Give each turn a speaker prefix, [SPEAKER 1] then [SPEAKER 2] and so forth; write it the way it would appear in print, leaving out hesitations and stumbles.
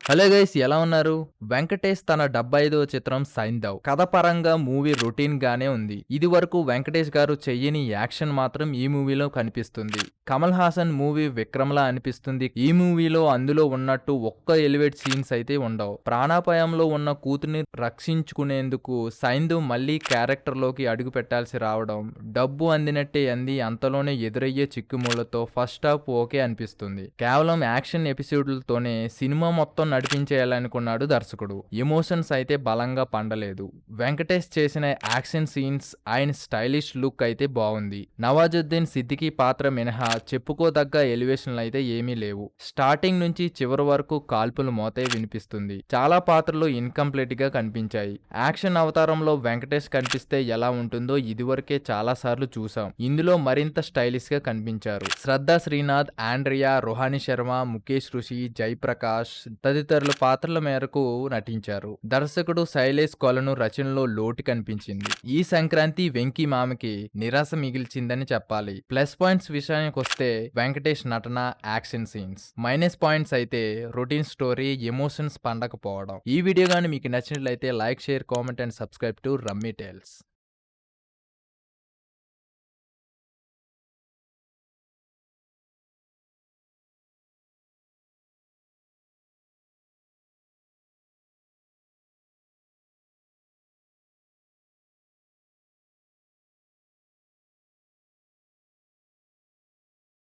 [SPEAKER 1] Hello guys ఎలా ఉన్నారు? వెంకటేష్ తన 75వ చిత్రం 'సైంధవ్' కథ పరంగా మూవీ రొటీన్ గానే ఉంది. ఇది వరకు వెంకటేష్ గారు చెయ్యని యాక్షన్ మాత్రం ఈ మూవీలో కనిపిస్తుంది. కమల్ హాసన్ మూవీ 'విక్రమ్‌లా' అనిపిస్తుంది. ఈ మూవీలో అందులో ఉన్నట్టు ఒక్క ఎలివేట్ సీన్స్ అయితే ఉండవు. ప్రాణాపాయంలో ఉన్న కూతుర్ని రక్షించుకునేందుకు సైంధవ్ మళ్ళీ క్యారెక్టర్‌లోకి అడుగు పెట్టాల్సి రావడం, డబ్బు అందినట్టే అంది అంతలోనే ఎదురయ్యే చిక్కుముళ్లతో ఫస్ట్ హాఫ్ ఓకే అనిపిస్తుంది. కేవలం యాక్షన్ ఎపిసోడ్లతోనే సినిమా మొత్తం నడిపించేయాలనుకున్నాడు దర్శకుడు. ఎమోషన్స్ అయితే బలంగా పండలేదు. వెంకటేష్ చేసిన యాక్షన్ సీన్స్, ఆయన స్టైలిష్ లుక్ అయితే బాగుంది. నవాజుద్దీన్ సిద్దికీ పాత్ర మినహా చెప్పుకోదగ్గ ఎలివేషన్లు అయితే ఏమీ లేవు. స్టార్టింగ్ నుంచి చివరి వరకు కాల్పుల మోతే వినిపిస్తుంది. చాలా పాత్రలు ఇన్కంప్లీట్ గా కనిపించాయి. యాక్షన్ అవతారంలో వెంకటేష్ కనిపిస్తే ఎలా ఉంటుందో ఇదివరకే చాలా సార్లు చూసాం. ఇందులో మరింత స్టైలిష్ గా కనిపించారు. శ్రద్ధా శ్రీనాథ్, ఆండ్రియా, రోహాని శర్మ, ముఖేష్ ఋషి, జయప్రకాష్ తదితరుల పాత్రల మేరకు నటించారు. దర్శకుడు శైలేష్ కొలను రచనలో లోటు కనిపించింది. ఈ సంక్రాంతి వెంకీ మామకి నిరాశ మిగిల్చిందని చెప్పాలి. ప్లస్ పాయింట్స్ విషయానికొస్తే వెంకటేష్ నటన, యాక్షన్ సీన్స్. మైనస్ పాయింట్స్ అయితే రొటీన్ స్టోరీ, ఎమోషన్స్ పండకపోవడం. ఈ వీడియో గాని మీకు నచ్చినట్లయితే like, share, comment and subscribe to Rummy tiles.